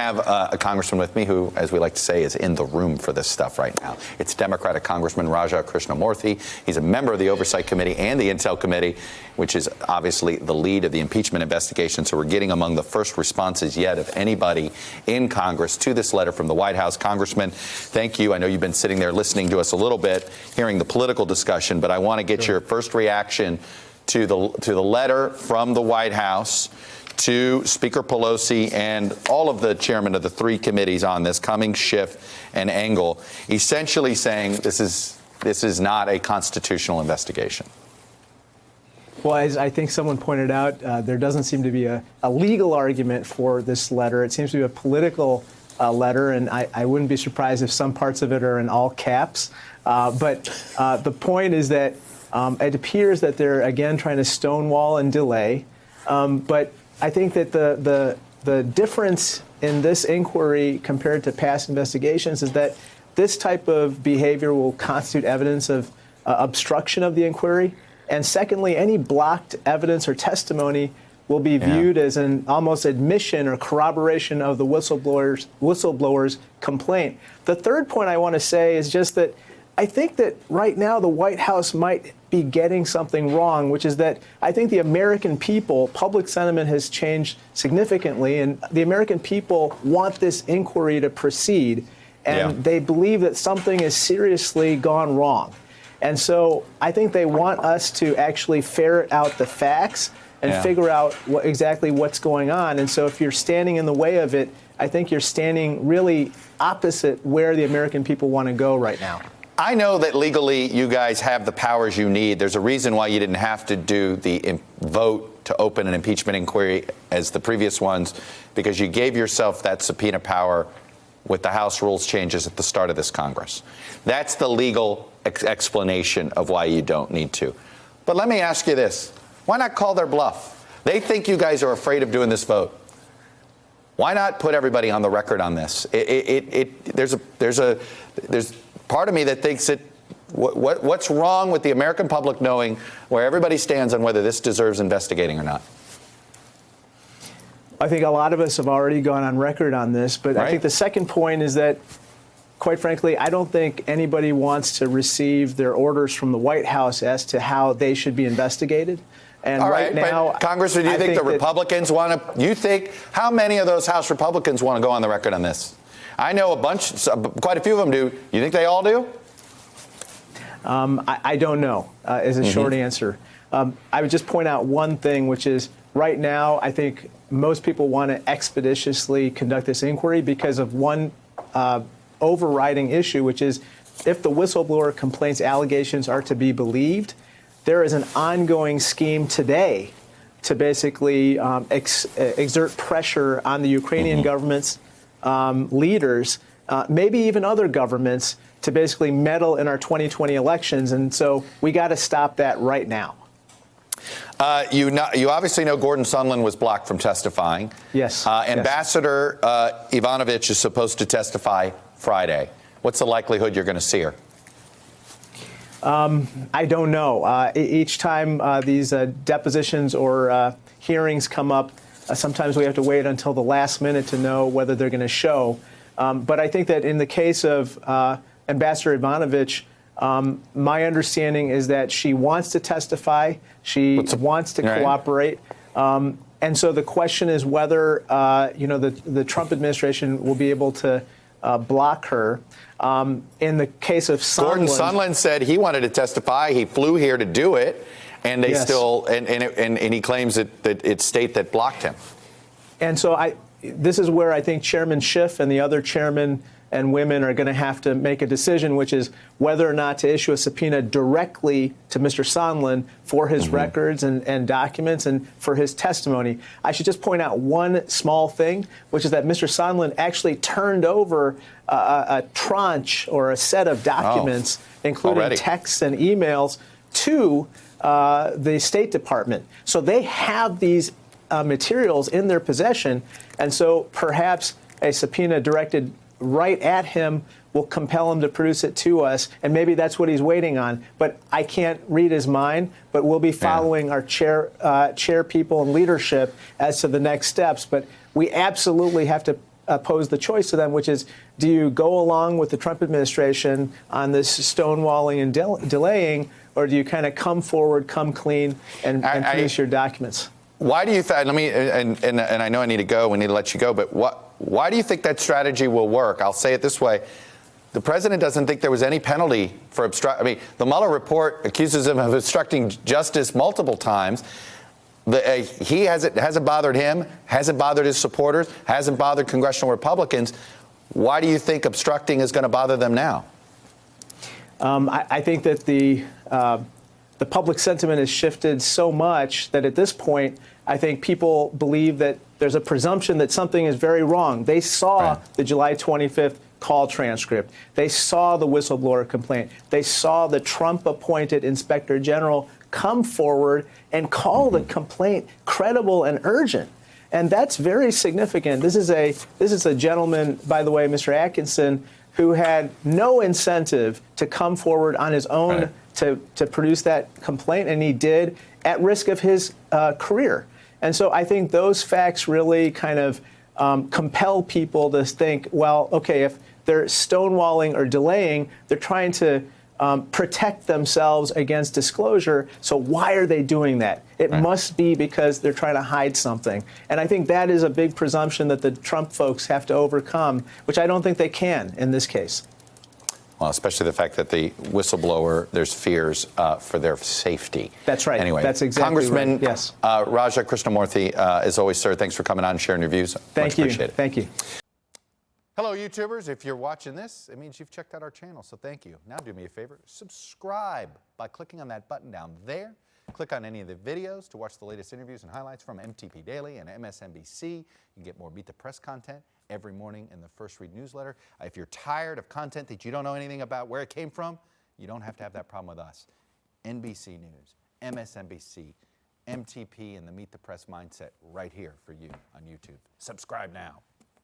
have a congressman with me who, as we like to say, is in the room for this stuff right now. It's Democratic Congressman Raja Krishnamoorthi. He's a member of the Oversight Committee and the Intel Committee, which is obviously the lead of the impeachment investigation. So we're getting among the first responses yet of anybody in Congress to this letter from the White House. Congressman, thank you. I know you've been sitting there listening to us a little bit, hearing the political discussion, but I want to get your first reaction to the letter from the White House to Speaker Pelosi and all of the chairmen of the three committees on this, Cummings, Schiff, and Engel, essentially saying this is not a constitutional investigation. Well, as I think someone pointed out, there doesn't seem to be a legal argument for this letter. It seems to be a political letter, and I wouldn't be surprised if some parts of it are in all caps. But the point is that it appears that they're, again, trying to stonewall and delay. But I think that the difference in this inquiry compared to past investigations is that this type of behavior will constitute evidence of obstruction of the inquiry. And secondly, any blocked evidence or testimony will be viewed as an almost admission or corroboration of the whistleblower's complaint. The third point I want to say is just that I think that right now the White House might be getting something wrong, which is that I think the American people, public sentiment has changed significantly, and the American people want this inquiry to proceed, and they believe that something has seriously gone wrong. And so I think they want us to actually ferret out the facts and figure out exactly what's going on. And so if you're standing in the way of it, I think you're standing really opposite where the American people want to go right now. I know that legally you guys have the powers you need. There's a reason why you didn't have to do the vote to open an impeachment inquiry as the previous ones, because you gave yourself that subpoena power with the House rules changes at the start of this Congress. That's the legal explanation of why you don't need to. But let me ask you this. Why not call their bluff? They think you guys are afraid of doing this vote. Why not put everybody on the record on this? There's part of me that thinks what's wrong with the American public knowing where everybody stands on whether this deserves investigating or not? I think a lot of us have already gone on record on this, but I think the second point is that, quite frankly, I don't think anybody wants to receive their orders from the White House as to how they should be investigated. And right now, but Congressman, do you think the Republicans want to? How many of those House Republicans want to go on the record on this? I know quite a few of them do. You think they all do? I don't know, is a short answer. I would just point out one thing, which is right now, I think most people want to expeditiously conduct this inquiry because of one overriding issue, which is if the whistleblower complaints allegations are to be believed, there is an ongoing scheme today to basically exert pressure on the Ukrainian government's leaders, maybe even other governments, to basically meddle in our 2020 elections. And so we got to stop that right now. You obviously know Gordon Sondland was blocked from testifying. Yes. Ambassador Ivanovich is supposed to testify Friday. What's the likelihood you're going to see her? I don't know. Each time these depositions or hearings come up, sometimes we have to wait until the last minute to know whether they're going to show. But I think that in the case of Ambassador Ivanovich, my understanding is that she wants to testify. She wants to cooperate. And so the question is whether, the Trump administration will be able to block her. In the case of Sondland, Gordon Sondland said he wanted to testify. He flew here to do it, and they still and he claims that it's state that blocked him. And so this is where I think Chairman Schiff and the other chairmen and women are going to have to make a decision, which is whether or not to issue a subpoena directly to Mr. Sondland for his records and documents and for his testimony. I should just point out one small thing, which is that Mr. Sondland actually turned over a tranche or a set of documents, including texts and emails, to the State Department. So they have these materials in their possession, and so perhaps a subpoena directed right at him will compel him to produce it to us, and maybe that's what he's waiting on. But I can't read his mind, but we'll be following our chair people and leadership as to the next steps. But we absolutely have to posed the choice to them, which is, do you go along with the Trump administration on this stonewalling and delaying, or do you kind of come forward, come clean, and produce your documents? Why do you think? Let me, and I know I need to go. We need to let you go. But why do you think that strategy will work? I'll say it this way: the president doesn't think there was any penalty for obstruct. I mean, the Mueller report accuses him of obstructing justice multiple times. He hasn't bothered him, hasn't bothered his supporters, hasn't bothered congressional Republicans. Why do you think obstructing is going to bother them now? I think that the public sentiment has shifted so much that at this point, I think people believe that there's a presumption that something is very wrong. They saw the July 25th call transcript. They saw the whistleblower complaint. They saw the Trump-appointed Inspector General come forward and call the complaint credible and urgent. And that's very significant. This is a gentleman, by the way, Mr. Atkinson, who had no incentive to come forward on his own to produce that complaint, and he did at risk of his career. And so I think those facts really kind of compel people to think, well, okay, if they're stonewalling or delaying, they're trying to protect themselves against disclosure. So why are they doing that? It must be because they're trying to hide something. And I think that is a big presumption that the Trump folks have to overcome, which I don't think they can in this case. Well, especially the fact that the whistleblower, there's fears for their safety. That's right. Anyway, that's exactly Congressman right. Yes. Raja Krishnamoorthi, as always, sir, thanks for coming on and sharing your views. Thank you. Appreciate it. Thank you. Hello, YouTubers. If you're watching this, it means you've checked out our channel, so thank you. Now do me a favor, subscribe by clicking on that button down there. Click on any of the videos to watch the latest interviews and highlights from MTP Daily and MSNBC. You can get more Meet the Press content every morning in the First Read newsletter. If you're tired of content that you don't know anything about where it came from, you don't have to have that problem with us. NBC News, MSNBC, MTP, and the Meet the Press mindset right here for you on YouTube. Subscribe now.